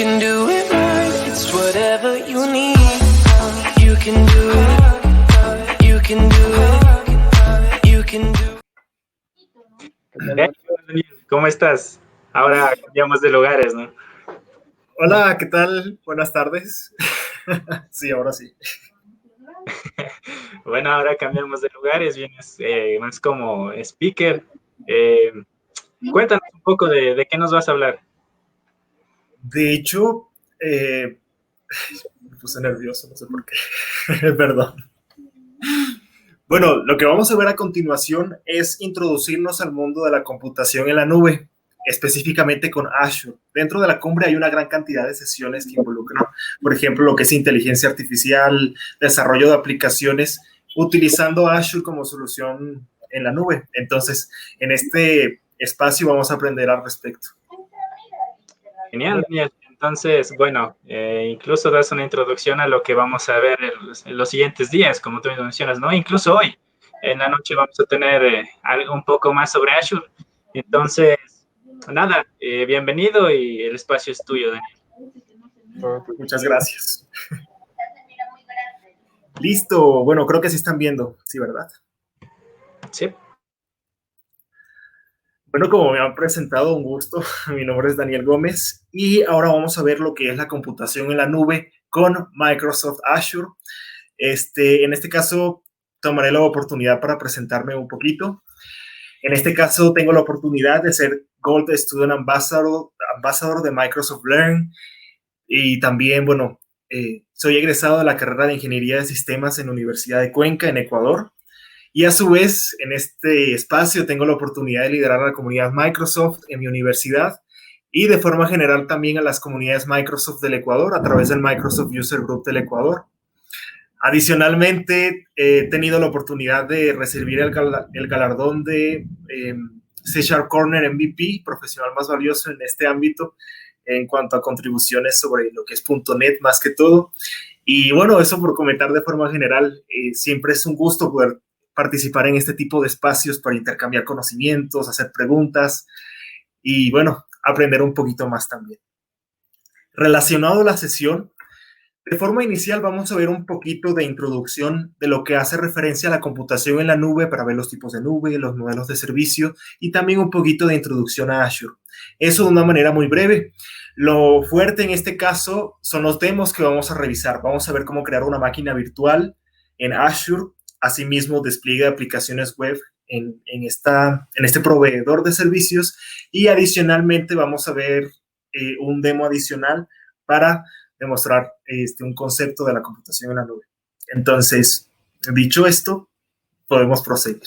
can do it right. It's whatever you need. You can do it. You can do it. You can do it. Daniel, ¿cómo estás? Ahora cambiamos de lugares, ¿no? Hola, ¿qué tal? Buenas tardes. Sí, ahora sí. Bueno, ahora cambiamos de lugares, vienes más como speaker. Eh, Cuéntanos un poco de qué nos vas a hablar. De hecho, me puse nervioso, no sé por qué. Perdón. Bueno, lo que vamos a ver a continuación es introducirnos al mundo de la computación en la nube, específicamente con Azure. Dentro de la cumbre hay una gran cantidad de sesiones que involucran, por ejemplo, lo que es inteligencia artificial, desarrollo de aplicaciones, utilizando Azure como solución en la nube. Entonces, en este espacio vamos a aprender al respecto. Genial, Daniel. Entonces, bueno, incluso das una introducción a lo que vamos a ver en los siguientes días, como tú mencionas, ¿no? Incluso hoy, en la noche, vamos a tener algo un poco más sobre Azure. Entonces, nada, bienvenido y el espacio es tuyo, Daniel. Muchas gracias. Listo. Bueno, creo que sí están viendo, sí, ¿verdad? Sí. Bueno, como me han presentado, un gusto. Mi nombre es Daniel Gómez y ahora vamos a ver lo que es la computación en la nube con Microsoft Azure. En este caso, tomaré la oportunidad para presentarme un poquito. En este caso, tengo la oportunidad de ser Gold Student Ambassador de Microsoft Learn y también, bueno, soy egresado de la carrera de Ingeniería de Sistemas en la Universidad de Cuenca, en Ecuador. Y a su vez, en este espacio tengo la oportunidad de liderar a la comunidad Microsoft en mi universidad y de forma general también a las comunidades Microsoft del Ecuador a través del Microsoft User Group del Ecuador. Adicionalmente, he tenido la oportunidad de recibir el galardón de C# Corner MVP, profesional más valioso en este ámbito, en cuanto a contribuciones sobre lo que es .NET más que todo. Y bueno, eso por comentar de forma general, siempre es un gusto poder participar en este tipo de espacios para intercambiar conocimientos, hacer preguntas y, bueno, aprender un poquito más también. Relacionado a la sesión, de forma inicial vamos a ver un poquito de introducción de lo que hace referencia a la computación en la nube para ver los tipos de nube, los modelos de servicio y también un poquito de introducción a Azure. Eso de una manera muy breve. Lo fuerte en este caso son los demos que vamos a revisar. Vamos a ver cómo crear una máquina virtual en Azure. Asimismo, despliegue de aplicaciones web en este proveedor de servicios y adicionalmente vamos a ver un demo adicional para demostrar un concepto de la computación en la nube. Entonces, dicho esto, podemos proseguir.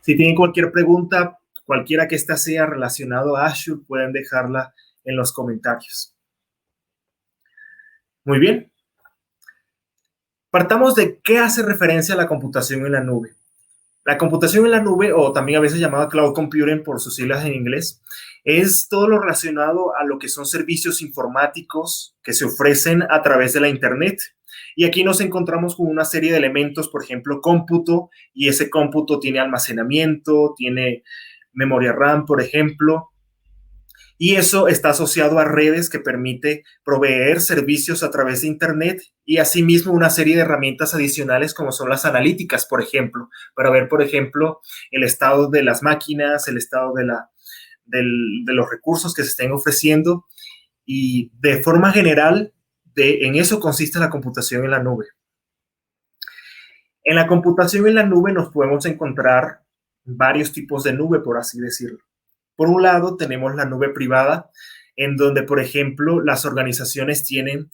Si tienen cualquier pregunta, cualquiera que ésta sea relacionado a Azure, pueden dejarla en los comentarios. Muy bien. Partamos de qué hace referencia a la computación en la nube. La computación en la nube, o también a veces llamada cloud computing por sus siglas en inglés, es todo lo relacionado a lo que son servicios informáticos que se ofrecen a través de la Internet. Y aquí nos encontramos con una serie de elementos, por ejemplo, cómputo, y ese cómputo tiene almacenamiento, tiene memoria RAM, por ejemplo, y eso está asociado a redes que permite proveer servicios a través de Internet y asimismo una serie de herramientas adicionales como son las analíticas, por ejemplo, para ver, por ejemplo, el estado de las máquinas, el estado de los recursos que se estén ofreciendo y de forma general, en eso consiste la computación en la nube. En la computación en la nube nos podemos encontrar varios tipos de nube, por así decirlo. Por un lado, tenemos la nube privada, en donde, por ejemplo, las organizaciones tienen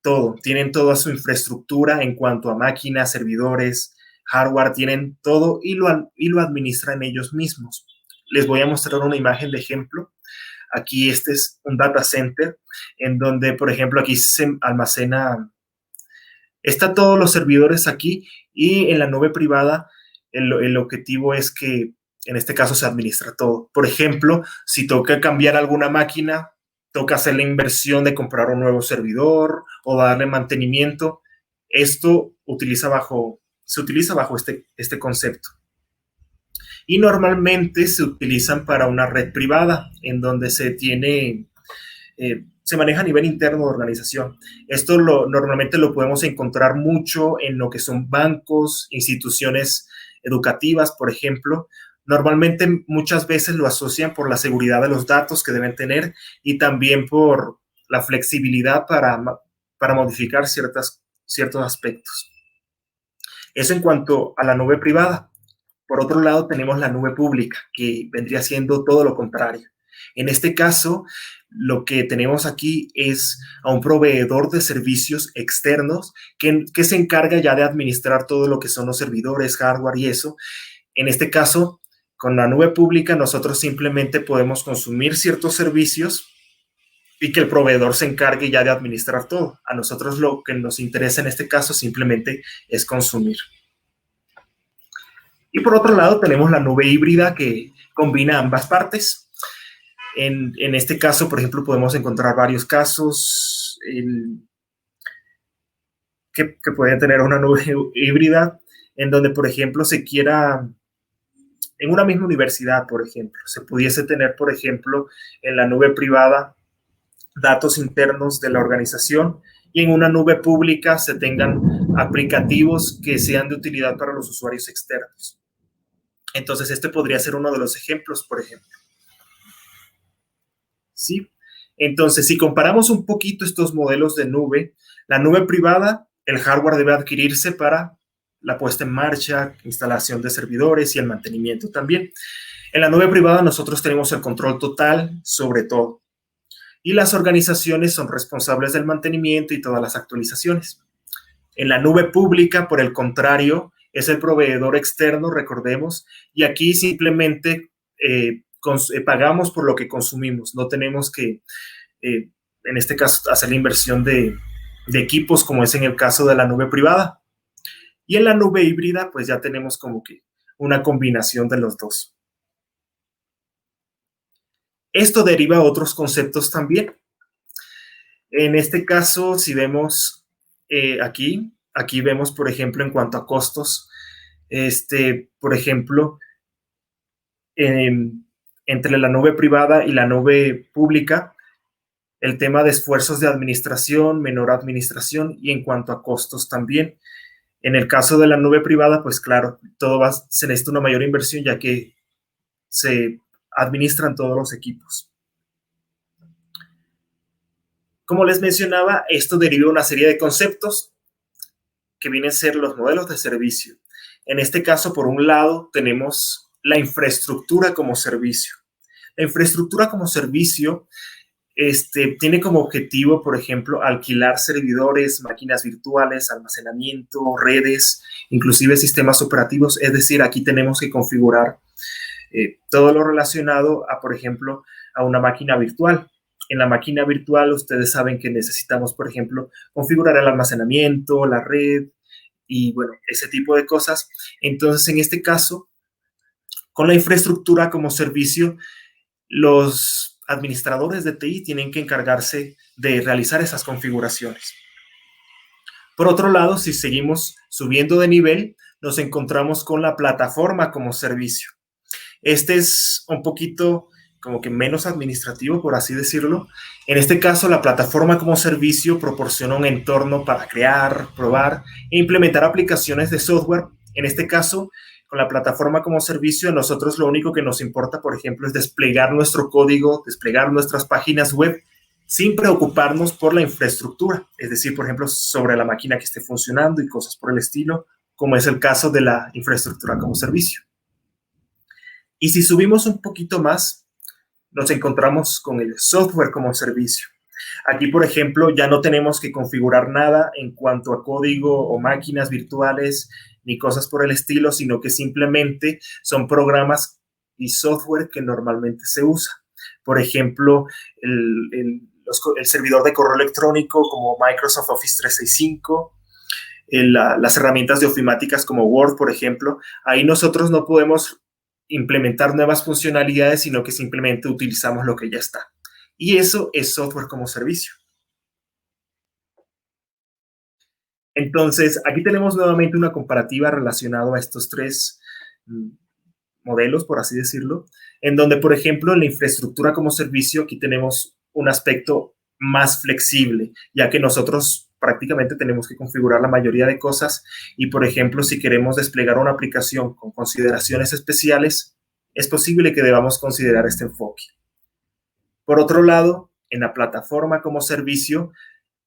toda su infraestructura en cuanto a máquinas, servidores, hardware, tienen todo y lo administran ellos mismos. Les voy a mostrar una imagen de ejemplo. Aquí este es un data center, en donde, por ejemplo, aquí se almacena, están todos los servidores aquí y en la nube privada el objetivo es que en este caso se administra todo. Por ejemplo, si toca cambiar alguna máquina, toca hacer la inversión de comprar un nuevo servidor o darle mantenimiento. Esto se utiliza bajo este concepto. Y normalmente se utilizan para una red privada, en donde se tiene se maneja a nivel interno de organización. Esto normalmente lo podemos encontrar mucho en lo que son bancos, instituciones educativas, por ejemplo. Normalmente muchas veces lo asocian por la seguridad de los datos que deben tener y también por la flexibilidad para modificar ciertos aspectos. Eso en cuanto a la nube privada. Por otro lado, tenemos la nube pública, que vendría siendo todo lo contrario. En este caso, lo que tenemos aquí es a un proveedor de servicios externos que se encarga ya de administrar todo lo que son los servidores, hardware y eso. En este caso, con la nube pública, nosotros simplemente podemos consumir ciertos servicios y que el proveedor se encargue ya de administrar todo. A nosotros lo que nos interesa en este caso simplemente es consumir. Y por otro lado tenemos la nube híbrida que combina ambas partes. En este caso, por ejemplo, podemos encontrar varios casos que pueden tener una nube híbrida en donde, por ejemplo, se quiera, en una misma universidad, por ejemplo, se pudiese tener, por ejemplo, en la nube privada datos internos de la organización y en una nube pública se tengan aplicativos que sean de utilidad para los usuarios externos. Entonces, este podría ser uno de los ejemplos, por ejemplo. ¿Sí? Entonces, si comparamos un poquito estos modelos de nube, la nube privada, el hardware debe adquirirse para la puesta en marcha, instalación de servidores y el mantenimiento también. En la nube privada nosotros tenemos el control total sobre todo. Y las organizaciones son responsables del mantenimiento y todas las actualizaciones. En la nube pública, por el contrario, es el proveedor externo, recordemos, y aquí simplemente pagamos por lo que consumimos. No tenemos que, en este caso, hacer la inversión de equipos como es en el caso de la nube privada. Y en la nube híbrida, pues ya tenemos como que una combinación de los dos. Esto deriva a otros conceptos también. En este caso, si vemos aquí vemos, por ejemplo, en cuanto a costos, por ejemplo, entre la nube privada y la nube pública, el tema de esfuerzos de administración, menor administración y en cuanto a costos también. En el caso de la nube privada, pues claro, se necesita una mayor inversión ya que se administran todos los equipos. Como les mencionaba, esto deriva una serie de conceptos que vienen a ser los modelos de servicio. En este caso, por un lado, tenemos la infraestructura como servicio. La infraestructura como servicio tiene como objetivo, por ejemplo, alquilar servidores, máquinas virtuales, almacenamiento, redes, inclusive sistemas operativos. Es decir, aquí tenemos que configurar todo lo relacionado a, por ejemplo, a una máquina virtual. En la máquina virtual, ustedes saben que necesitamos, por ejemplo, configurar el almacenamiento, la red y, bueno, ese tipo de cosas. Entonces, en este caso, con la infraestructura como servicio, los administradores de TI tienen que encargarse de realizar esas configuraciones. Por otro lado, si seguimos subiendo de nivel, nos encontramos con la plataforma como servicio. Este es un poquito como que menos administrativo, por así decirlo. En este caso, la plataforma como servicio proporciona un entorno para crear, probar e implementar aplicaciones de software. En este caso, con la plataforma como servicio, a nosotros lo único que nos importa, por ejemplo, es desplegar nuestro código, desplegar nuestras páginas web, sin preocuparnos por la infraestructura. Es decir, por ejemplo, sobre la máquina que esté funcionando y cosas por el estilo, como es el caso de la infraestructura como servicio. Y si subimos un poquito más, nos encontramos con el software como servicio. Aquí, por ejemplo, ya no tenemos que configurar nada en cuanto a código o máquinas virtuales ni cosas por el estilo, sino que simplemente son programas y software que normalmente se usa. Por ejemplo, el servidor de correo electrónico como Microsoft Office 365, las herramientas de ofimáticas como Word, por ejemplo. Ahí nosotros no podemos implementar nuevas funcionalidades, sino que simplemente utilizamos lo que ya está. Y eso es software como servicio. Entonces, aquí tenemos nuevamente una comparativa relacionada a estos tres modelos, por así decirlo, en donde, por ejemplo, en la infraestructura como servicio, aquí tenemos un aspecto más flexible, ya que nosotros prácticamente tenemos que configurar la mayoría de cosas y, por ejemplo, si queremos desplegar una aplicación con consideraciones especiales, es posible que debamos considerar este enfoque. Por otro lado, en la plataforma como servicio,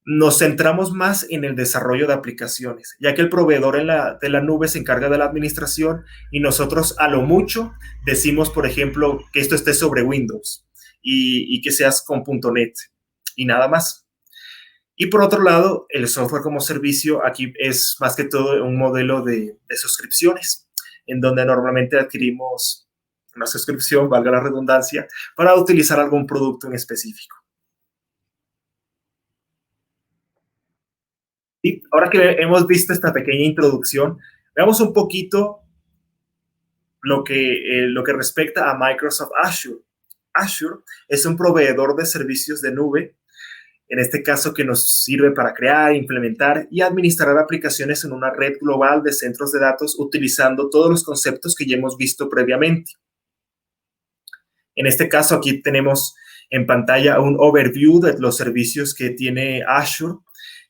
nos centramos más en el desarrollo de aplicaciones, ya que el proveedor de la nube se encarga de la administración y nosotros a lo mucho decimos, por ejemplo, que esto esté sobre Windows y que seas con .NET y nada más. Y por otro lado, el software como servicio aquí es más que todo un modelo de suscripciones, en donde normalmente adquirimos una suscripción, valga la redundancia, para utilizar algún producto en específico. Y ahora que hemos visto esta pequeña introducción, veamos un poquito lo que respecta a Microsoft Azure. Azure es un proveedor de servicios de nube, en este caso que nos sirve para crear, implementar y administrar aplicaciones en una red global de centros de datos utilizando todos los conceptos que ya hemos visto previamente. En este caso, aquí tenemos en pantalla un overview de los servicios que tiene Azure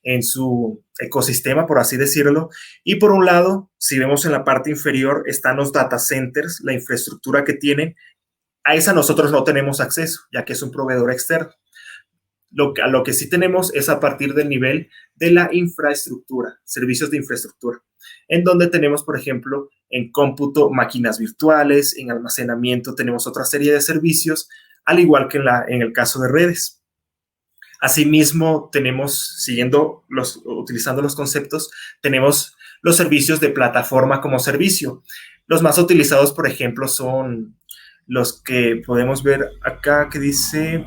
en su ecosistema, por así decirlo. Y por un lado, si vemos en la parte inferior, están los data centers, la infraestructura que tienen. A esa nosotros no tenemos acceso, ya que es un proveedor externo. A lo que sí tenemos es a partir del nivel de la infraestructura, servicios de infraestructura, en donde tenemos, por ejemplo, en cómputo, máquinas virtuales, en almacenamiento tenemos otra serie de servicios, al igual que en el caso de redes. Asimismo, tenemos, utilizando los conceptos, tenemos los servicios de plataforma como servicio. Los más utilizados, por ejemplo, son los que podemos ver acá, que dice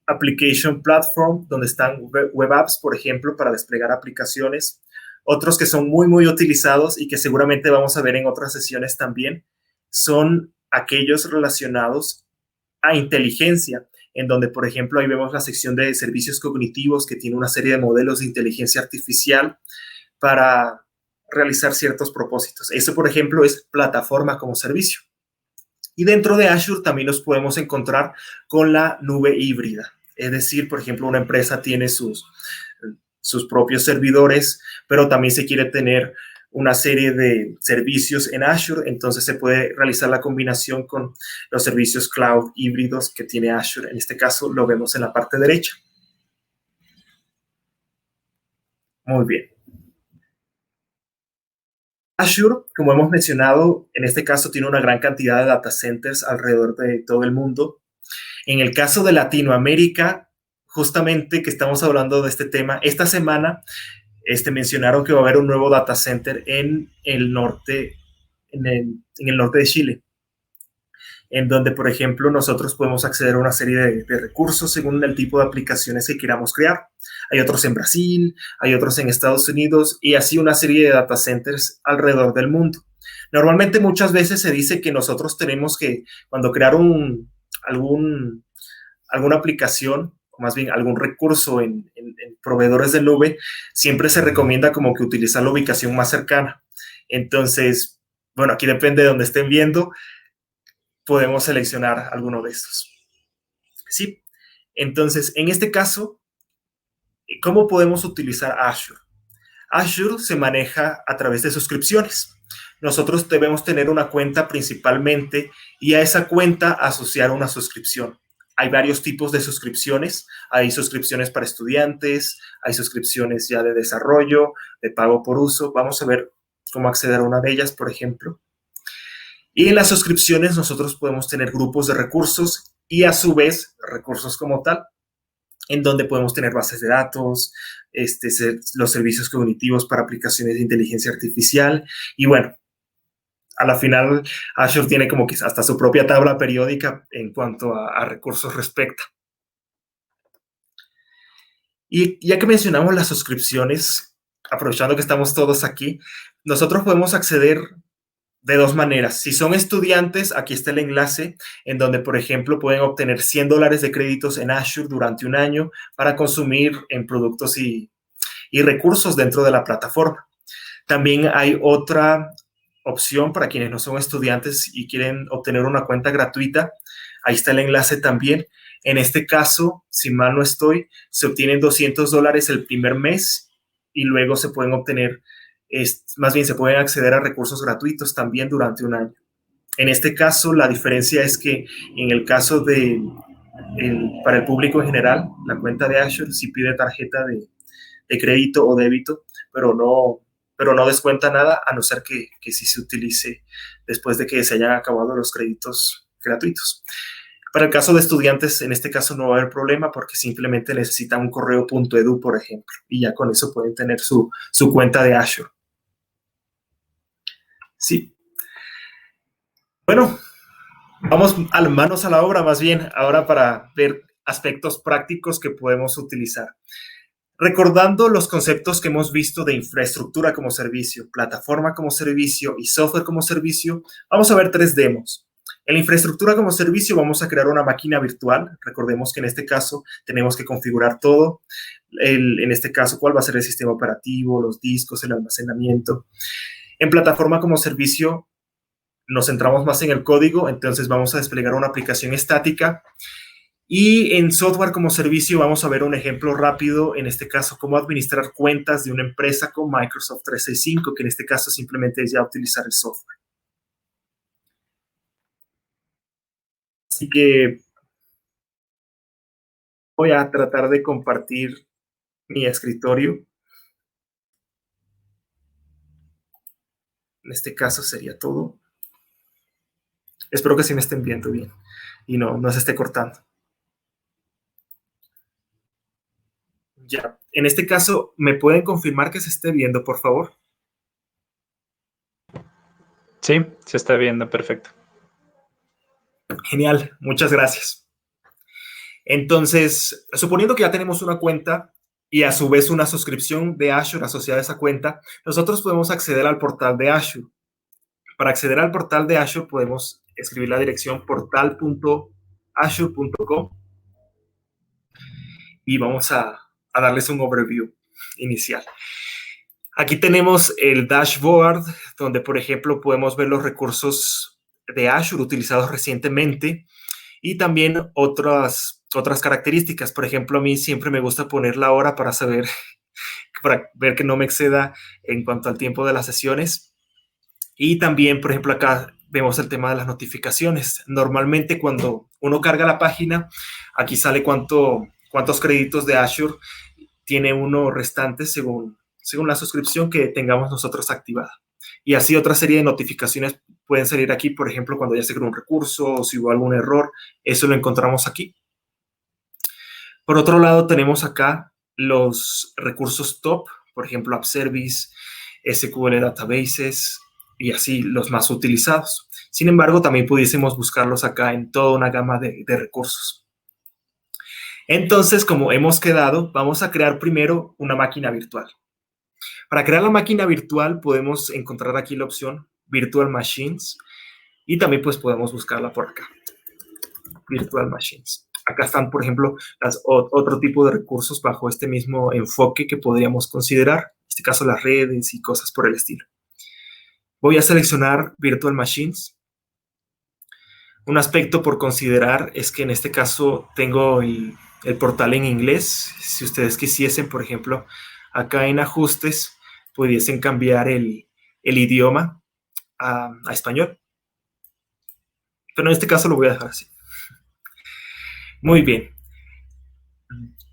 Application Platform, donde están web apps, por ejemplo, para desplegar aplicaciones. Otros que son muy, muy utilizados y que seguramente vamos a ver en otras sesiones también, son aquellos relacionados a inteligencia, en donde, por ejemplo, ahí vemos la sección de servicios cognitivos que tiene una serie de modelos de inteligencia artificial para realizar ciertos propósitos. Eso, por ejemplo, es plataforma como servicio. Y dentro de Azure también nos podemos encontrar con la nube híbrida. Es decir, por ejemplo, una empresa tiene sus propios servidores, pero también se quiere tener una serie de servicios en Azure, entonces se puede realizar la combinación con los servicios cloud híbridos que tiene Azure. En este caso lo vemos en la parte derecha. Muy bien. Azure, como hemos mencionado, en este caso tiene una gran cantidad de data centers alrededor de todo el mundo. En el caso de Latinoamérica, justamente que estamos hablando de este tema, esta semana mencionaron que va a haber un nuevo data center en el norte de Chile, en donde, por ejemplo, nosotros podemos acceder a una serie de recursos según el tipo de aplicaciones que queramos crear. Hay otros en Brasil, hay otros en Estados Unidos y así una serie de data centers alrededor del mundo. Normalmente muchas veces se dice que nosotros tenemos que, cuando crear alguna aplicación, o más bien algún recurso en proveedores de nube, siempre se recomienda como que utilizar la ubicación más cercana. Entonces, bueno, aquí depende de donde estén viendo, podemos seleccionar alguno de estos. Sí, entonces, en este caso, ¿cómo podemos utilizar Azure? Azure se maneja a través de suscripciones. Nosotros debemos tener una cuenta principalmente y a esa cuenta asociar una suscripción. Hay varios tipos de suscripciones. Hay suscripciones para estudiantes, hay suscripciones ya de desarrollo, de pago por uso. Vamos a ver cómo acceder a una de ellas, por ejemplo. Y en las suscripciones nosotros podemos tener grupos de recursos y a su vez recursos como tal, en donde podemos tener bases de datos, los servicios cognitivos para aplicaciones de inteligencia artificial. Y bueno, a la final Azure tiene como que hasta su propia tabla periódica en cuanto a recursos respecta. Y ya que mencionamos las suscripciones, aprovechando que estamos todos aquí, nosotros podemos acceder de dos maneras. Si son estudiantes, aquí está el enlace en donde, por ejemplo, pueden obtener $100 de créditos en Azure durante un año para consumir en productos y recursos dentro de la plataforma. También hay otra opción para quienes no son estudiantes y quieren obtener una cuenta gratuita. Ahí está el enlace también. En este caso, si mal no estoy, se obtienen $200 el primer mes y luego se pueden obtener, más bien se pueden acceder a recursos gratuitos también durante un año. En este caso, la diferencia es que en el caso para el público en general, la cuenta de Azure sí pide tarjeta de crédito o débito, pero no descuenta nada, a no ser que sí se utilice después de que se hayan acabado los créditos gratuitos. Para el caso de estudiantes, en este caso no va a haber problema porque simplemente necesitan un correo .edu, por ejemplo, y ya con eso pueden tener su cuenta de Azure. Sí. Bueno, vamos manos a la obra más bien ahora para ver aspectos prácticos que podemos utilizar. Recordando los conceptos que hemos visto de infraestructura como servicio, plataforma como servicio y software como servicio, vamos a ver 3 demos. En la infraestructura como servicio vamos a crear una máquina virtual. Recordemos que en este caso tenemos que configurar todo. En este caso, cuál va a ser el sistema operativo, los discos, el almacenamiento. En plataforma como servicio nos centramos más en el código, entonces vamos a desplegar una aplicación estática. Y en software como servicio vamos a ver un ejemplo rápido, en este caso, cómo administrar cuentas de una empresa con Microsoft 365, que en este caso simplemente es ya utilizar el software. Así que voy a tratar de compartir mi escritorio. En este caso sería todo. Espero que sí me estén viendo bien y no se esté cortando. Ya, en este caso, ¿me pueden confirmar que se esté viendo, por favor? Sí, se está viendo, perfecto. Genial, muchas gracias. Entonces, suponiendo que ya tenemos una cuenta y a su vez una suscripción de Azure asociada a esa cuenta, nosotros podemos acceder al portal de Azure. Para acceder al portal de Azure podemos escribir la dirección portal.azure.com y vamos a darles un overview inicial. Aquí tenemos el dashboard, donde, por ejemplo, podemos ver los recursos de Azure utilizados recientemente y también otras características. Por ejemplo, a mí siempre me gusta poner la hora para ver que no me exceda en cuanto al tiempo de las sesiones. Y también, por ejemplo, acá vemos el tema de las notificaciones. Normalmente cuando uno carga la página, aquí sale cuántos créditos de Azure tiene uno restante según la suscripción que tengamos nosotros activada. Y así otra serie de notificaciones pueden salir aquí, por ejemplo, cuando ya se creó un recurso o si hubo algún error, eso lo encontramos aquí. Por otro lado, tenemos acá los recursos top, por ejemplo, App Service, SQL Databases y así los más utilizados. Sin embargo, también pudiésemos buscarlos acá en toda una gama de recursos. Entonces, como hemos quedado, vamos a crear primero una máquina virtual. Para crear la máquina virtual podemos encontrar aquí la opción Virtual Machines y también pues podemos buscarla por acá. Virtual Machines. Acá están, por ejemplo, otro tipo de recursos bajo este mismo enfoque que podríamos considerar. En este caso, las redes y cosas por el estilo. Voy a seleccionar Virtual Machines. Un aspecto por considerar es que en este caso tengo el portal en inglés. Si ustedes quisiesen, por ejemplo, acá en ajustes, pudiesen cambiar el idioma a español. Pero en este caso lo voy a dejar así. Muy bien.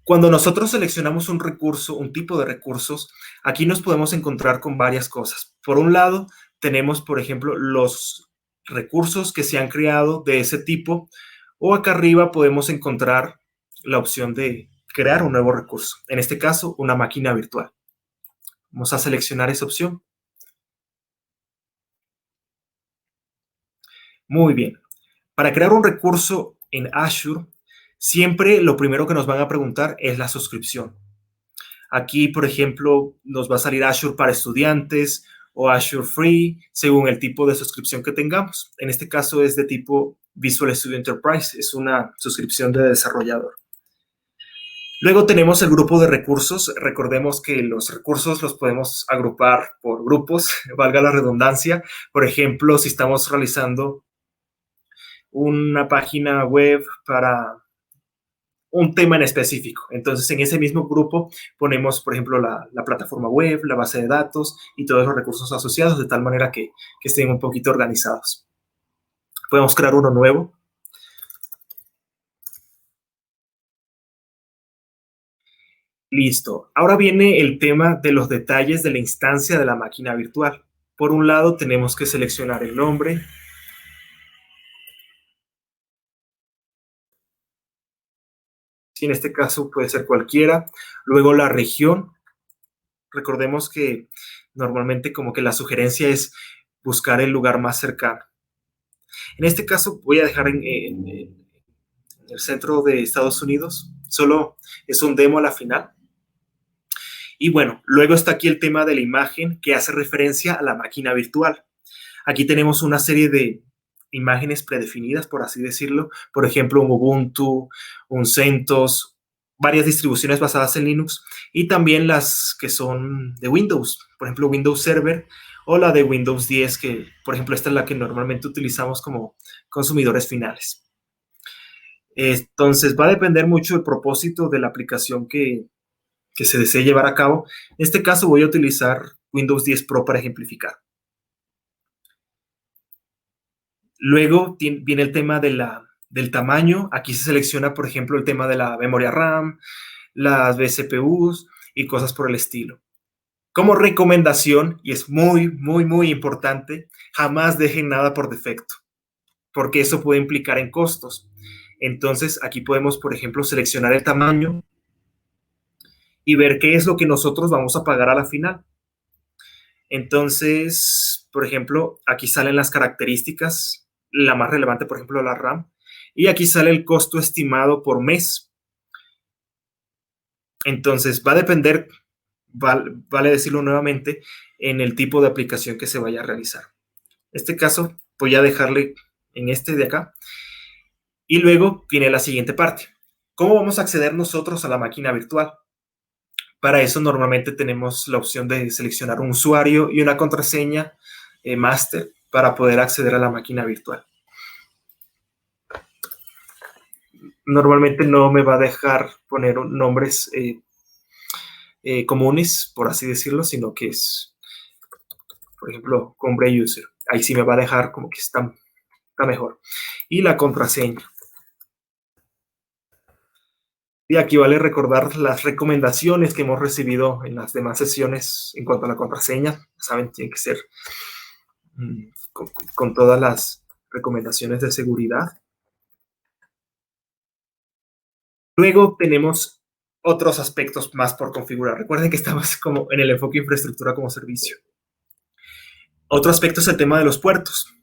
Cuando nosotros seleccionamos un recurso, un tipo de recursos, aquí nos podemos encontrar con varias cosas. Por un lado, tenemos, por ejemplo, los recursos que se han creado de ese tipo, o acá arriba podemos encontrar la opción de crear un nuevo recurso. En este caso, una máquina virtual. Vamos a seleccionar esa opción. Muy bien. Para crear un recurso en Azure, siempre lo primero que nos van a preguntar es la suscripción. Aquí, por ejemplo, nos va a salir Azure para estudiantes o Azure Free, según el tipo de suscripción que tengamos. En este caso es de tipo Visual Studio Enterprise, es una suscripción de desarrollador. Luego tenemos el grupo de recursos. Recordemos que los recursos los podemos agrupar por grupos, valga la redundancia. Por ejemplo, si estamos realizando una página web para un tema en específico. Entonces, en ese mismo grupo ponemos, por ejemplo, la plataforma web, la base de datos y todos los recursos asociados, de tal manera que estén un poquito organizados. Podemos crear uno nuevo. Listo. Ahora viene el tema de los detalles de la instancia de la máquina virtual. Por un lado, tenemos que seleccionar el nombre. Sí, en este caso puede ser cualquiera. Luego la región. Recordemos que normalmente como que la sugerencia es buscar el lugar más cercano. En este caso voy a dejar en el centro de Estados Unidos. Solo es un demo a la final. Y bueno, luego está aquí el tema de la imagen que hace referencia a la máquina virtual. Aquí tenemos una serie de imágenes predefinidas, por así decirlo. Por ejemplo, un Ubuntu, un CentOS, varias distribuciones basadas en Linux y también las que son de Windows. Por ejemplo, Windows Server o la de Windows 10, que por ejemplo esta es la que normalmente utilizamos como consumidores finales. Entonces va a depender mucho del propósito de la aplicación que se desee llevar a cabo. En este caso voy a utilizar Windows 10 Pro para ejemplificar. Luego viene el tema del tamaño. Aquí se selecciona, por ejemplo, el tema de la memoria RAM, las vCPUs y cosas por el estilo. Como recomendación, y es muy, muy, muy importante, jamás dejen nada por defecto, porque eso puede implicar en costos. Entonces, aquí podemos, por ejemplo, seleccionar el tamaño y ver qué es lo que nosotros vamos a pagar a la final. Entonces, por ejemplo, aquí salen las características, la más relevante, por ejemplo, la RAM, y aquí sale el costo estimado por mes. Entonces, va a depender, vale decirlo nuevamente, en el tipo de aplicación que se vaya a realizar. En este caso, voy a dejarle en este de acá. Y luego viene la siguiente parte. ¿Cómo vamos a acceder nosotros a la máquina virtual? Para eso normalmente tenemos la opción de seleccionar un usuario y una contraseña master para poder acceder a la máquina virtual. Normalmente no me va a dejar poner nombres comunes, por así decirlo, sino que es, por ejemplo, Cumbre User. Ahí sí me va a dejar como que está mejor. Y la contraseña. Y aquí vale recordar las recomendaciones que hemos recibido en las demás sesiones en cuanto a la contraseña. Saben, tiene que ser con todas las recomendaciones de seguridad. Luego tenemos otros aspectos más por configurar. Recuerden que estamos como en el enfoque infraestructura como servicio. Otro aspecto es el tema de los puertos.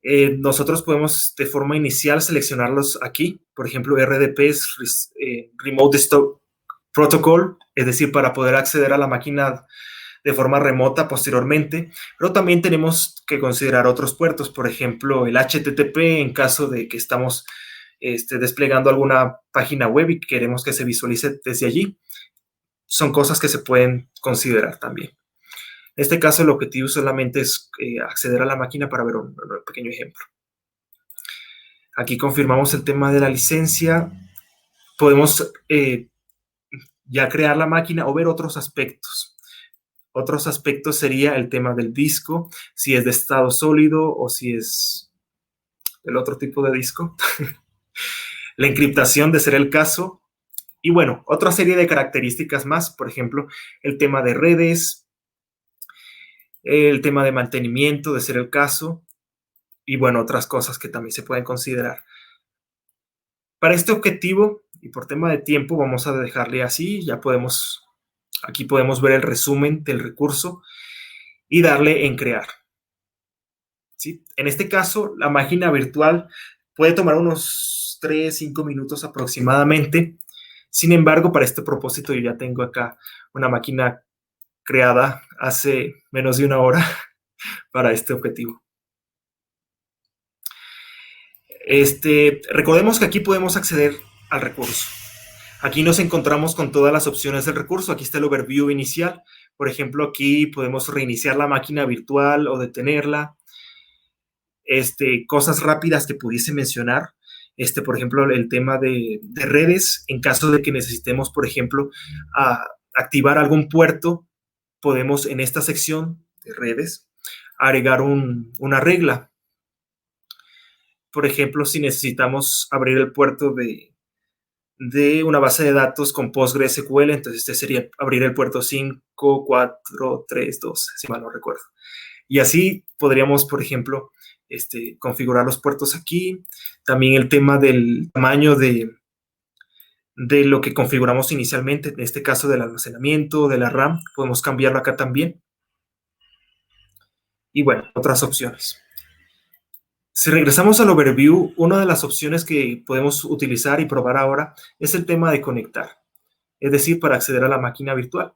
Nosotros podemos de forma inicial seleccionarlos aquí. Por ejemplo, RDP es Remote Desktop Protocol, es decir, para poder acceder a la máquina de forma remota posteriormente. Pero también tenemos que considerar otros puertos, por ejemplo, el HTTP en caso de que estamos desplegando alguna página web y queremos que se visualice desde allí. Son cosas que se pueden considerar también. En este caso, el objetivo solamente es acceder a la máquina para ver un pequeño ejemplo. Aquí confirmamos el tema de la licencia. Podemos ya crear la máquina o ver otros aspectos. Otros aspectos sería el tema del disco, si es de estado sólido o si es el otro tipo de disco. La encriptación, de ser el caso. Y bueno, otra serie de características más, por ejemplo, el tema de redes, el tema de mantenimiento, de ser el caso, y bueno, otras cosas que también se pueden considerar. Para este objetivo, y por tema de tiempo, vamos a dejarle así, aquí podemos ver el resumen del recurso y darle en crear. ¿Sí? En este caso, la máquina virtual puede tomar unos 3-5 minutos aproximadamente. Sin embargo, para este propósito yo ya tengo acá una máquina creada hace menos de una hora para este objetivo. Recordemos que aquí podemos acceder al recurso. Aquí nos encontramos con todas las opciones del recurso. Aquí está el overview inicial. Por ejemplo, aquí podemos reiniciar la máquina virtual o detenerla. cosas rápidas que pudiese mencionar. Por ejemplo, el tema de redes, en caso de que necesitemos, por ejemplo, activar algún puerto, podemos en esta sección de redes agregar una regla. Por ejemplo, si necesitamos abrir el puerto de una base de datos con PostgreSQL, entonces sería abrir el puerto 5432, si mal no recuerdo. Y así podríamos, por ejemplo, configurar los puertos aquí. También el tema del tamaño de lo que configuramos inicialmente, en este caso del almacenamiento, de la RAM, podemos cambiarlo acá también. Y bueno, otras opciones. Si regresamos al overview, una de las opciones que podemos utilizar y probar ahora es el tema de conectar, es decir, para acceder a la máquina virtual.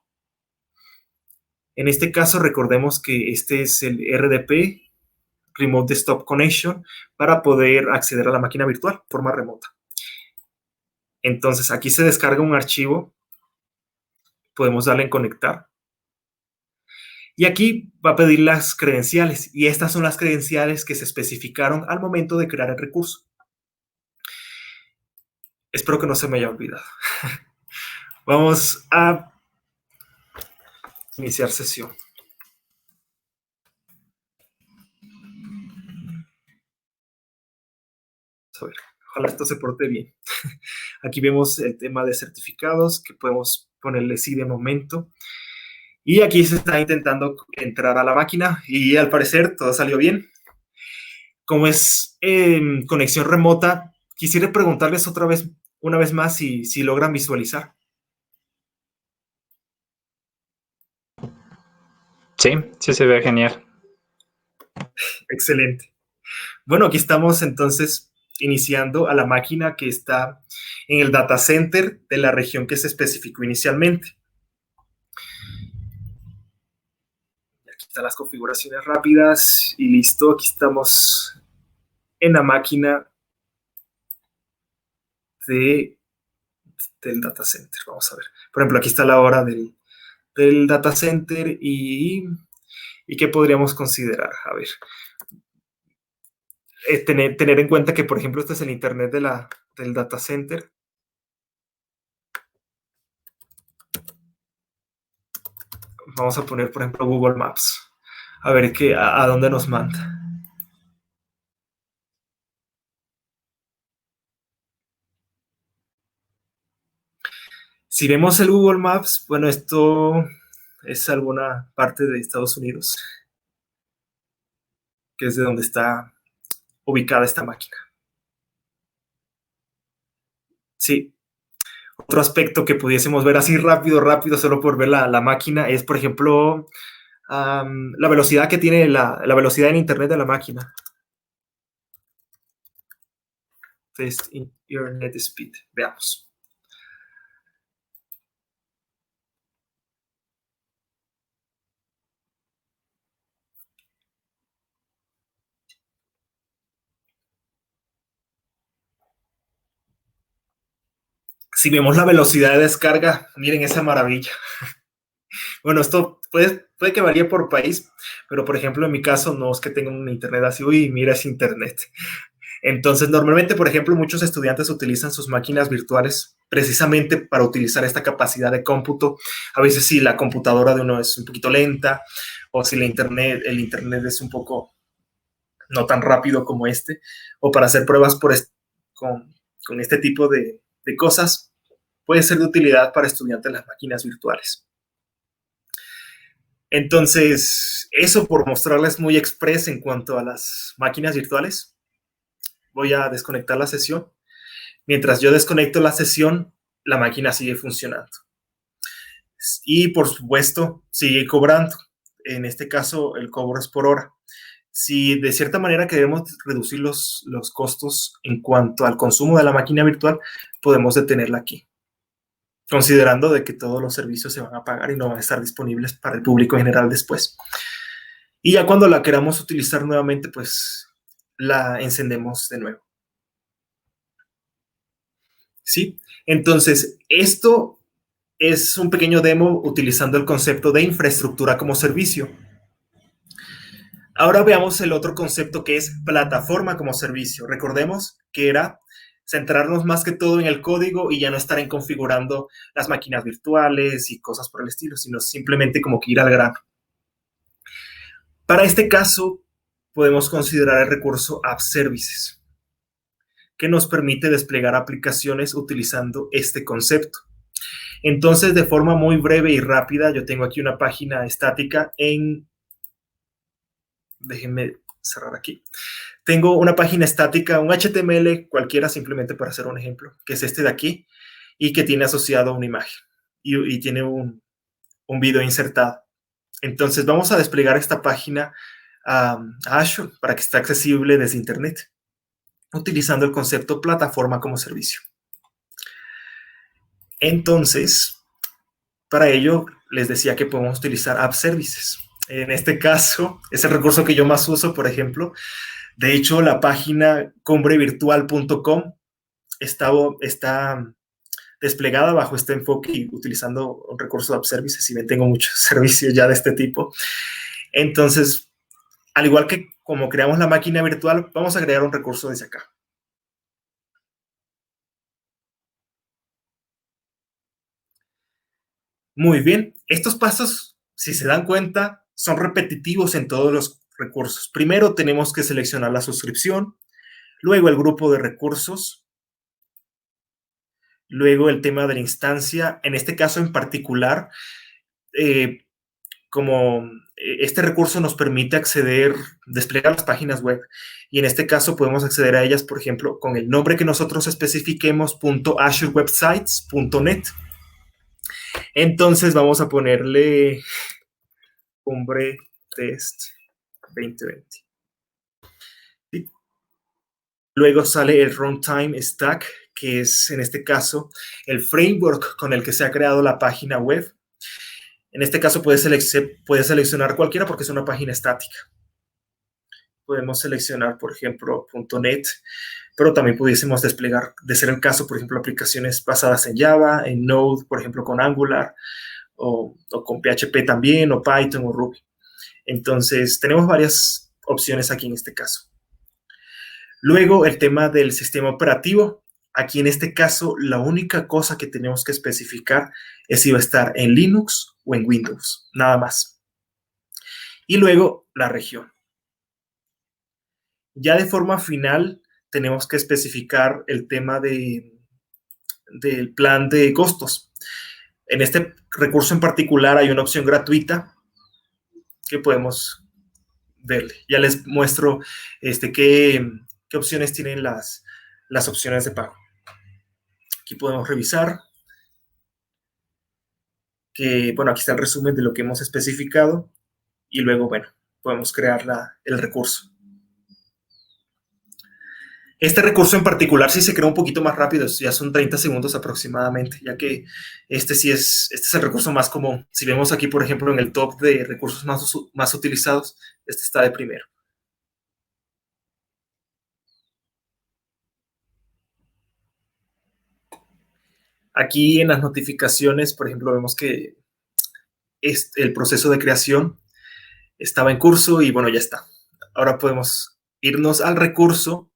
En este caso, recordemos que este es el RDP, Remote Desktop Connection, para poder acceder a la máquina virtual de forma remota. Entonces, aquí se descarga un archivo, podemos darle en conectar. Y aquí va a pedir las credenciales, y estas son las credenciales que se especificaron al momento de crear el recurso. Espero que no se me haya olvidado. Vamos a iniciar sesión. A ver, ojalá esto se porte bien. Aquí vemos el tema de certificados, que podemos ponerle sí de momento. Y aquí se está intentando entrar a la máquina y al parecer todo salió bien. Como es conexión remota, quisiera preguntarles una vez más si logran visualizar. Sí, sí se ve genial. Excelente. Bueno, aquí estamos entonces iniciando a la máquina que está en el data center de la región que se especificó inicialmente. Aquí están las configuraciones rápidas y listo. Aquí estamos en la máquina del data center. Vamos a ver. Por ejemplo, aquí está la hora del data center y ¿qué podríamos considerar? A ver. Tener en cuenta que, por ejemplo, este es el internet del data center. Vamos a poner, por ejemplo, Google Maps. A ver a dónde nos manda. Si vemos el Google Maps, bueno, esto es alguna parte de Estados Unidos, que es de donde está ubicada esta máquina. Sí. Otro aspecto que pudiésemos ver así rápido, solo por ver la máquina, es, por ejemplo, la velocidad que tiene la velocidad en internet de la máquina. Test internet speed. Veamos. Si vemos la velocidad de descarga, miren esa maravilla. Bueno, esto puede que varíe por país, pero por ejemplo, en mi caso, no es que tenga un internet así, uy, mira ese internet. Entonces, normalmente, por ejemplo, muchos estudiantes utilizan sus máquinas virtuales precisamente para utilizar esta capacidad de cómputo. A veces si la computadora de uno es un poquito lenta o si el internet es un poco no tan rápido como o para hacer pruebas con este tipo de cosas, puede ser de utilidad para estudiantes las máquinas virtuales. Entonces, eso por mostrarles muy express en cuanto a las máquinas virtuales. Voy a desconectar la sesión. Mientras yo desconecto la sesión, la máquina sigue funcionando. Y, por supuesto, sigue cobrando. En este caso, el cobro es por hora. Si de cierta manera queremos reducir los costos en cuanto al consumo de la máquina virtual, podemos detenerla aquí, considerando de que todos los servicios se van a pagar y no van a estar disponibles para el público en general después. Y ya cuando la queramos utilizar nuevamente, pues la encendemos de nuevo. ¿Sí? Entonces, esto es un pequeño demo utilizando el concepto de infraestructura como servicio. Ahora veamos el otro concepto que es plataforma como servicio. Recordemos que era centrarnos más que todo en el código y ya no estar en configurando las máquinas virtuales y cosas por el estilo, sino simplemente como que ir al grano. Para este caso, podemos considerar el recurso App Services, que nos permite desplegar aplicaciones utilizando este concepto. Entonces, de forma muy breve y rápida, yo tengo aquí una página estática en... Déjenme cerrar aquí. Tengo una página estática, un HTML cualquiera, simplemente para hacer un ejemplo, que es este de aquí, y que tiene asociado una imagen y tiene un video insertado. Entonces, vamos a desplegar esta página a Azure para que esté accesible desde Internet, utilizando el concepto plataforma como servicio. Entonces, para ello, les decía que podemos utilizar App Services. En este caso, es el recurso que yo más uso, por ejemplo. De hecho, la página cumbrevirtual.com está desplegada bajo este enfoque y utilizando un recurso de App Services. Y tengo muchos servicios ya de este tipo. Entonces, al igual que como creamos la máquina virtual, vamos a crear un recurso desde acá. Muy bien, estos pasos, si se dan cuenta, son repetitivos en todos los recursos. Primero tenemos que seleccionar la suscripción, luego el grupo de recursos, luego el tema de la instancia. En este caso en particular, como este recurso nos permite acceder, desplegar las páginas web, y en este caso podemos acceder a ellas, por ejemplo, con el nombre que nosotros especifiquemos, .azurewebsites.net. Entonces vamos a ponerle Cumbre Test 2020. ¿Sí? Luego sale el Runtime Stack, que es en este caso el framework con el que se ha creado la página web. En este caso puede seleccionar cualquiera porque es una página estática. Podemos seleccionar, por ejemplo, .NET, pero también pudiésemos desplegar, de ser el caso, por ejemplo, aplicaciones basadas en Java, en Node, por ejemplo, con Angular, o con PHP también, o Python, o Ruby. Entonces, tenemos varias opciones aquí en este caso. Luego, el tema del sistema operativo. Aquí en este caso, la única cosa que tenemos que especificar es si va a estar en Linux o en Windows, nada más. Y luego, la región. Ya de forma final, tenemos que especificar el tema del plan de costos. En este recurso en particular hay una opción gratuita que podemos verle. Ya les muestro qué opciones tienen las opciones de pago. Aquí podemos revisar que, bueno, aquí está el resumen de lo que hemos especificado y luego, bueno, podemos crear el recurso. Este recurso en particular sí se creó un poquito más rápido, ya son 30 segundos aproximadamente, ya que este es el recurso más común. Si vemos aquí, por ejemplo, en el top de recursos más utilizados, este está de primero. Aquí en las notificaciones, por ejemplo, vemos que el proceso de creación estaba en curso y bueno, ya está. Ahora podemos irnos al recurso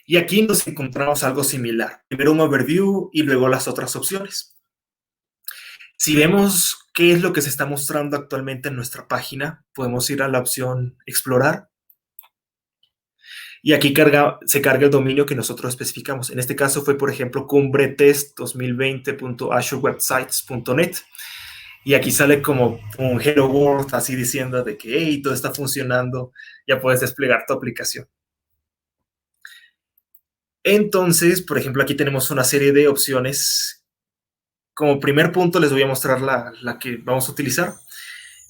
y aquí nos encontramos algo similar. Primero un overview y luego las otras opciones. Si vemos qué es lo que se está mostrando actualmente en nuestra página, podemos ir a la opción explorar. Y aquí se carga el dominio que nosotros especificamos. En este caso fue, por ejemplo, cumbretest2020.azurewebsites.net. Y aquí sale como un hello world, así diciendo de que, hey, todo está funcionando, ya puedes desplegar tu aplicación. Entonces, por ejemplo, aquí tenemos una serie de opciones. Como primer punto les voy a mostrar la que vamos a utilizar.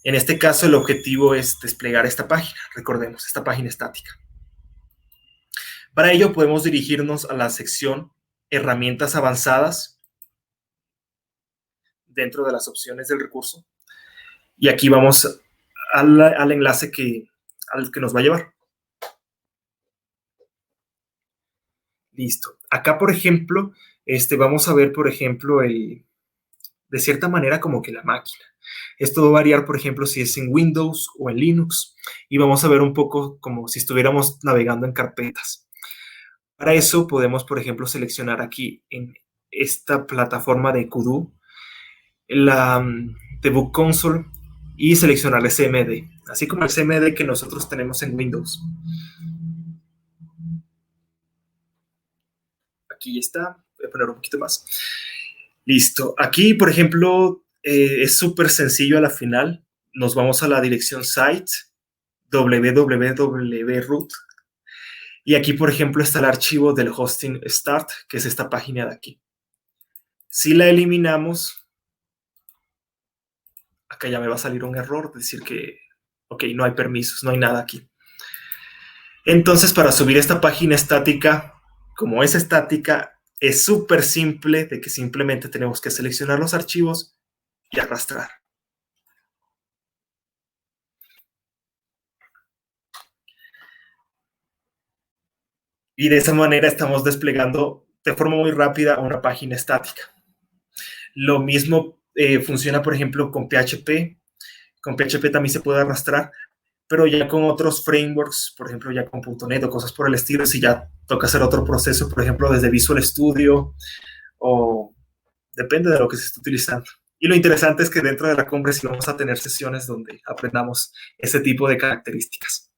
En este caso, el objetivo es desplegar esta página. Recordemos, esta página estática. Para ello, podemos dirigirnos a la sección Herramientas avanzadas dentro de las opciones del recurso. Y aquí vamos al enlace al que nos va a llevar. Listo. Acá, por ejemplo, vamos a ver, por ejemplo, de cierta manera como que la máquina. Esto va a variar, por ejemplo, si es en Windows o en Linux, y vamos a ver un poco como si estuviéramos navegando en carpetas. Para eso podemos, por ejemplo, seleccionar aquí en esta plataforma de Kudu, la Debug Console, y seleccionar el CMD, así como el CMD que nosotros tenemos en Windows. Aquí está, voy a poner un poquito más. Listo. Aquí, por ejemplo, es súper sencillo a la final. Nos vamos a la dirección site, www.root. Y aquí, por ejemplo, está el archivo del hosting start, que es esta página de aquí. Si la eliminamos, acá ya me va a salir un error, decir que, ok, no hay permisos, no hay nada aquí. Entonces, para subir esta página estática, como es estática, es súper simple, de que simplemente tenemos que seleccionar los archivos y arrastrar. Y de esa manera estamos desplegando de forma muy rápida una página estática. Lo mismo funciona, por ejemplo, con PHP. Con PHP también se puede arrastrar, pero ya con otros frameworks, por ejemplo, ya con .NET o cosas por el estilo, si ya toca hacer otro proceso, por ejemplo, desde Visual Studio, o depende de lo que se esté utilizando. Y lo interesante es que dentro de la cumbre sí vamos a tener sesiones donde aprendamos ese tipo de características.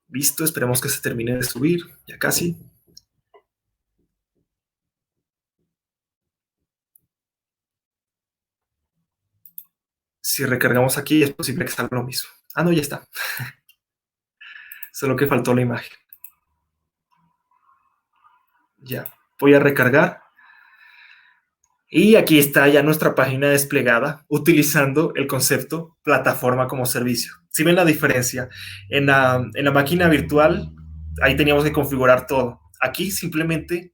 Listo, esperemos que se termine de subir, ya casi. Si recargamos aquí es posible que salga lo mismo. Ah, no, ya está. Solo que faltó la imagen. Ya, voy a recargar. Y aquí está ya nuestra página desplegada utilizando el concepto plataforma como servicio. Si ven la diferencia, en la máquina virtual, ahí teníamos que configurar todo. Aquí simplemente,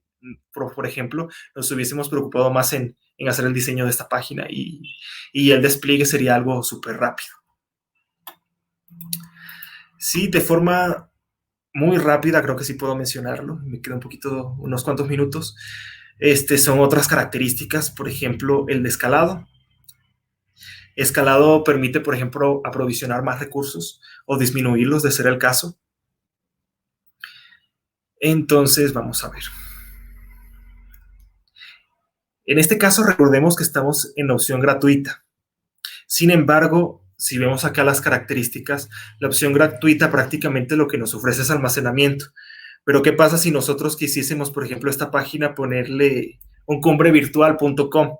por ejemplo, nos hubiésemos preocupado más en hacer el diseño de esta página y el despliegue sería algo súper rápido. Sí, de forma muy rápida, creo que sí puedo mencionarlo. Me queda un poquito, unos cuantos minutos. Son otras características, por ejemplo, el de escalado. Escalado permite, por ejemplo, aprovisionar más recursos o disminuirlos, de ser el caso. Entonces, vamos a ver. En este caso, recordemos que estamos en la opción gratuita. Sin embargo, si vemos acá las características, la opción gratuita prácticamente lo que nos ofrece es almacenamiento. Pero, ¿qué pasa si nosotros quisiésemos, por ejemplo, a esta página ponerle un cumbrevirtual.com?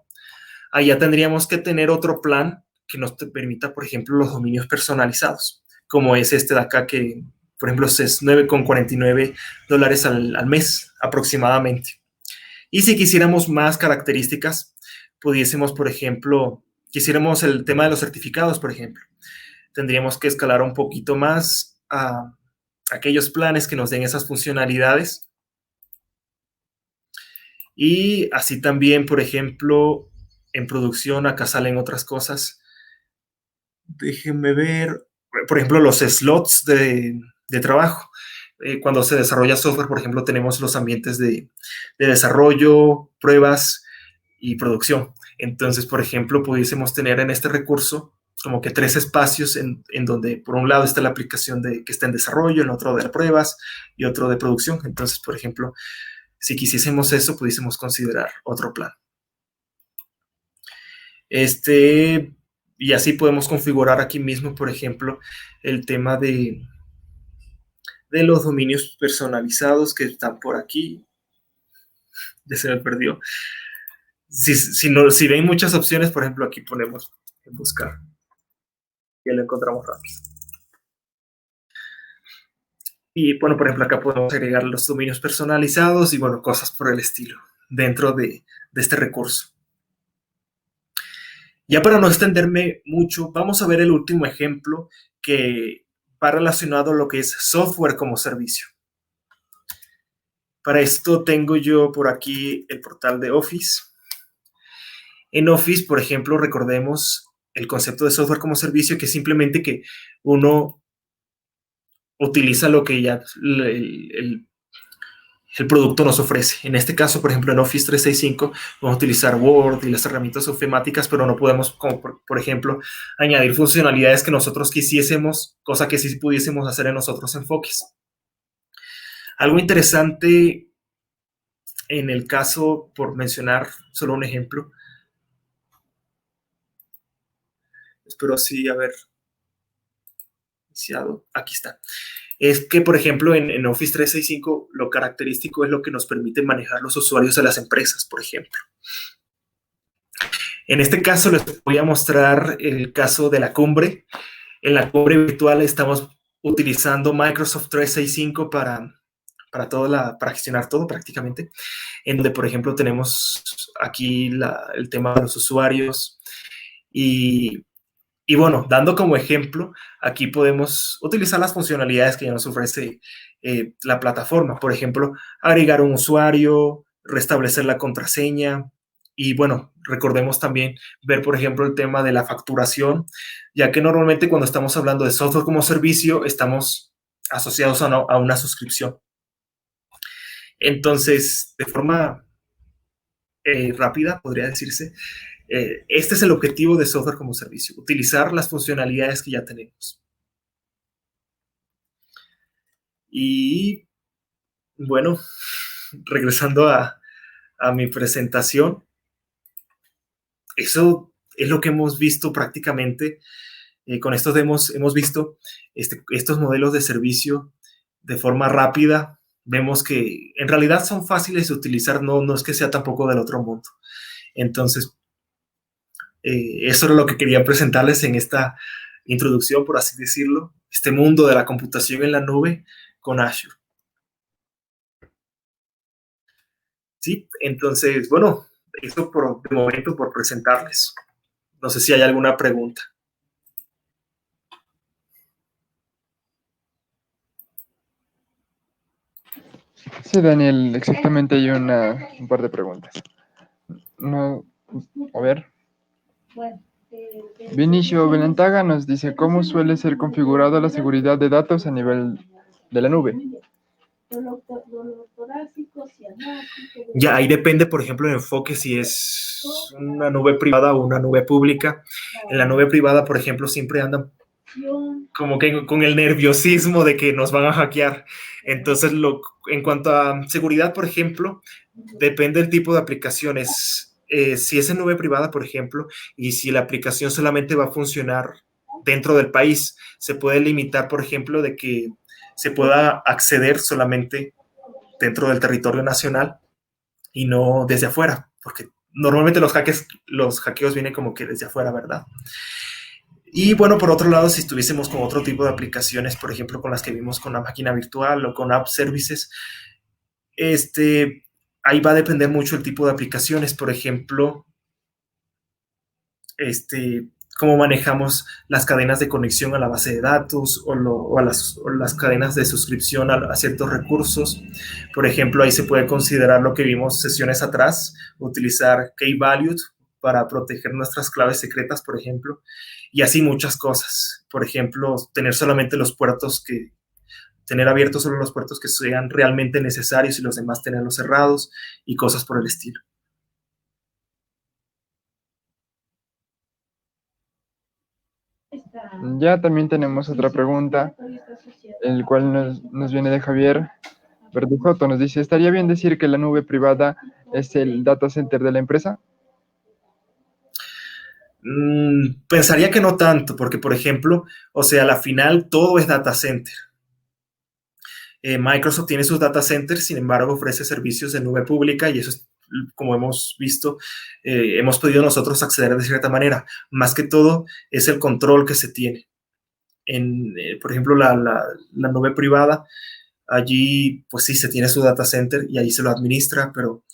Allá tendríamos que tener otro plan que nos permita, por ejemplo, los dominios personalizados, como es este de acá que, por ejemplo, es $9,49 al mes aproximadamente. Y si quisiéramos más características, pudiésemos, por ejemplo, quisiéramos el tema de los certificados, por ejemplo, tendríamos que escalar un poquito más a aquellos planes que nos den esas funcionalidades. Y así también, por ejemplo, en producción, acá salen otras cosas. Déjenme ver, por ejemplo, los slots de trabajo. Cuando se desarrolla software, por ejemplo, tenemos los ambientes de desarrollo, pruebas y producción. Entonces, por ejemplo, pudiésemos tener en este recurso como que 3 espacios en donde por un lado está la aplicación que está en desarrollo, en otro de pruebas y otro de producción. Entonces, por ejemplo, si quisiésemos eso, pudiésemos considerar otro plan. Y así podemos configurar aquí mismo, por ejemplo, el tema de los dominios personalizados que están por aquí. Ya se me perdió. Si ven muchas opciones, por ejemplo, aquí ponemos en buscar. Ya lo encontramos rápido. Y bueno, por ejemplo, acá podemos agregar los dominios personalizados y bueno, cosas por el estilo dentro de este recurso. Ya para no extenderme mucho, vamos a ver el último ejemplo que va relacionado a lo que es software como servicio. Para esto tengo yo por aquí el portal de Office. En Office, por ejemplo, recordemos el concepto de software como servicio, que es simplemente que uno utiliza lo que ya el producto nos ofrece. En este caso, por ejemplo, en Office 365 vamos a utilizar Word y las herramientas ofimáticas, pero no podemos, como por ejemplo, añadir funcionalidades que nosotros quisiésemos, cosa que sí pudiésemos hacer en nosotros enfoques. Algo interesante en el caso, por mencionar solo un ejemplo, espero sí haber iniciado, aquí está. Es que, por ejemplo, en Office 365 lo característico es lo que nos permite manejar los usuarios de las empresas, por ejemplo. En este caso les voy a mostrar el caso de la cumbre. En la cumbre virtual estamos utilizando Microsoft 365 para gestionar todo prácticamente, en donde, por ejemplo, tenemos aquí el tema de los usuarios y bueno, dando como ejemplo, aquí podemos utilizar las funcionalidades que ya nos ofrece la plataforma. Por ejemplo, agregar un usuario, restablecer la contraseña. Y bueno, recordemos también ver, por ejemplo, el tema de la facturación, ya que normalmente cuando estamos hablando de software como servicio, estamos asociados a una suscripción. Entonces, de forma rápida, podría decirse, este es el objetivo de software como servicio, utilizar las funcionalidades que ya tenemos. Y bueno, regresando a mi presentación, eso es lo que hemos visto prácticamente. Con estos hemos visto estos modelos de servicio de forma rápida. Vemos que en realidad son fáciles de utilizar, no es que sea tampoco del otro mundo. Entonces, eso era lo que quería presentarles en esta introducción, por así decirlo, este mundo de la computación en la nube con Azure. Sí, entonces, bueno, eso de momento por presentarles. No sé si hay alguna pregunta. Sí, Daniel, exactamente hay un par de preguntas. No, a ver. Vinicio Belentaga nos dice, ¿cómo suele ser configurada la seguridad de datos a nivel de la nube? Ya, ahí depende, por ejemplo, el enfoque, si es una nube privada o una nube pública. En la nube privada, por ejemplo, siempre andan como que con el nerviosismo de que nos van a hackear. Entonces, en cuanto a seguridad, por ejemplo, depende del tipo de aplicaciones. Si es en nube privada, por ejemplo, y si la aplicación solamente va a funcionar dentro del país, se puede limitar, por ejemplo, de que se pueda acceder solamente dentro del territorio nacional y no desde afuera, porque normalmente los hackeos vienen como que desde afuera, ¿verdad? Y bueno, por otro lado, si estuviésemos con otro tipo de aplicaciones, por ejemplo, con las que vimos con la máquina virtual o con app services, ahí va a depender mucho el tipo de aplicaciones. Por ejemplo, cómo manejamos las cadenas de conexión a la base de datos o a las cadenas de suscripción a ciertos recursos. Por ejemplo, ahí se puede considerar lo que vimos sesiones atrás, utilizar key-value para proteger nuestras claves secretas, por ejemplo, y así muchas cosas. Por ejemplo, tener abiertos solo los puertos que sean realmente necesarios y los demás tenerlos cerrados y cosas por el estilo. Ya también tenemos otra pregunta, el cual nos viene de Javier Verdujoto. Nos dice, ¿estaría bien decir que la nube privada es el data center de la empresa? Pensaría que no tanto, porque, por ejemplo, o sea, a la final todo es data center. Microsoft tiene sus data centers, sin embargo, ofrece servicios de nube pública y eso es, como hemos visto, hemos podido nosotros acceder de cierta manera. Más que todo es el control que se tiene. Por ejemplo, la nube privada, allí pues sí se tiene su data center y ahí se lo administra, pero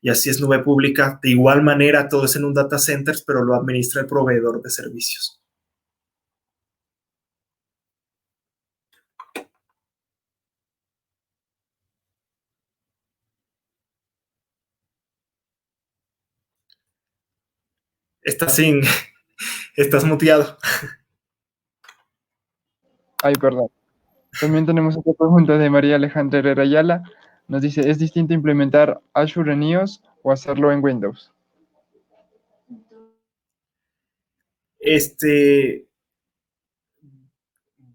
y así es nube pública. De igual manera, todo es en un data center, pero lo administra el proveedor de servicios. Estás muteado. Ay, perdón. También tenemos otra pregunta de María Alejandra Herrera Ayala. nos dice, ¿es distinto implementar Azure en iOS o hacerlo en Windows?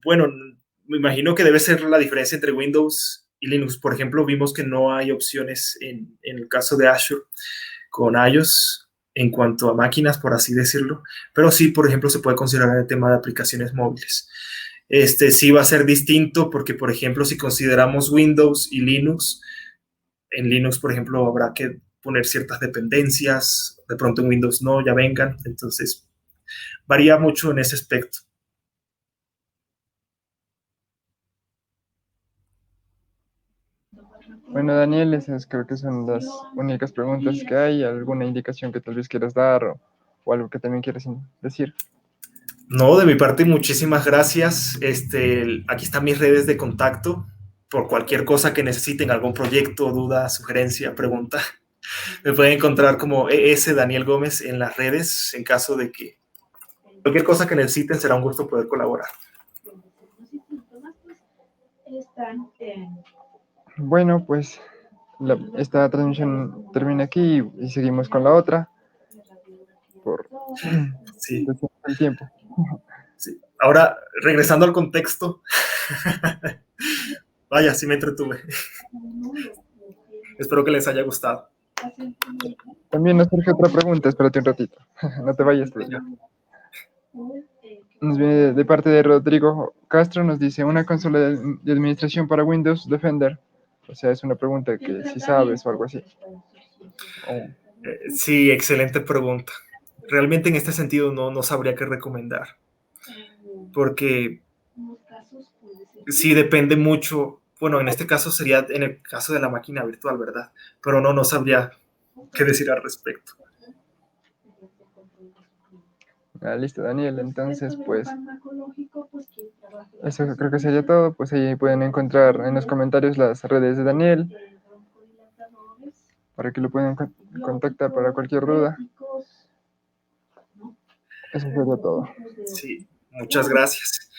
Bueno, me imagino que debe ser la diferencia entre Windows y Linux. Por ejemplo, vimos que no hay opciones en el caso de Azure con iOS en cuanto a máquinas, por así decirlo, pero sí, por ejemplo, se puede considerar el tema de aplicaciones móviles. Sí va a ser distinto porque, por ejemplo, si consideramos Windows y Linux, en Linux, por ejemplo, habrá que poner ciertas dependencias, de pronto en Windows no, ya vengan, entonces varía mucho en ese aspecto. Bueno, Daniel, esas creo que son las únicas preguntas que hay. ¿Alguna indicación que tal vez quieras dar o algo que también quieras decir? No, de mi parte, muchísimas gracias. Aquí están mis redes de contacto. Por cualquier cosa que necesiten, algún proyecto, duda, sugerencia, pregunta, me pueden encontrar como ES Daniel Gómez en las redes. En caso de que cualquier cosa que necesiten, será un gusto poder colaborar. Bueno, pues esta transmisión termina aquí y seguimos con la otra por Sí, el tiempo. sí. Ahora, regresando al contexto, vaya, sí me entretuve. Espero que les haya gustado. También nos surge otra pregunta, espérate un ratito, no te vayas todavía. Nos viene de parte de Rodrigo Castro, nos dice, ¿una consola de administración para Windows Defender? O sea, es una pregunta que si sabes o algo así. Sí, excelente pregunta. Realmente en este sentido no sabría qué recomendar, porque sí depende mucho. Bueno, en este caso sería en el caso de la máquina virtual, ¿verdad? Pero no sabría qué decir al respecto. Listo, Daniel. Entonces, pues, eso creo que sería todo. Pues ahí pueden encontrar en los comentarios las redes de Daniel para que lo puedan contactar para cualquier duda. Eso sería todo. Sí, muchas gracias.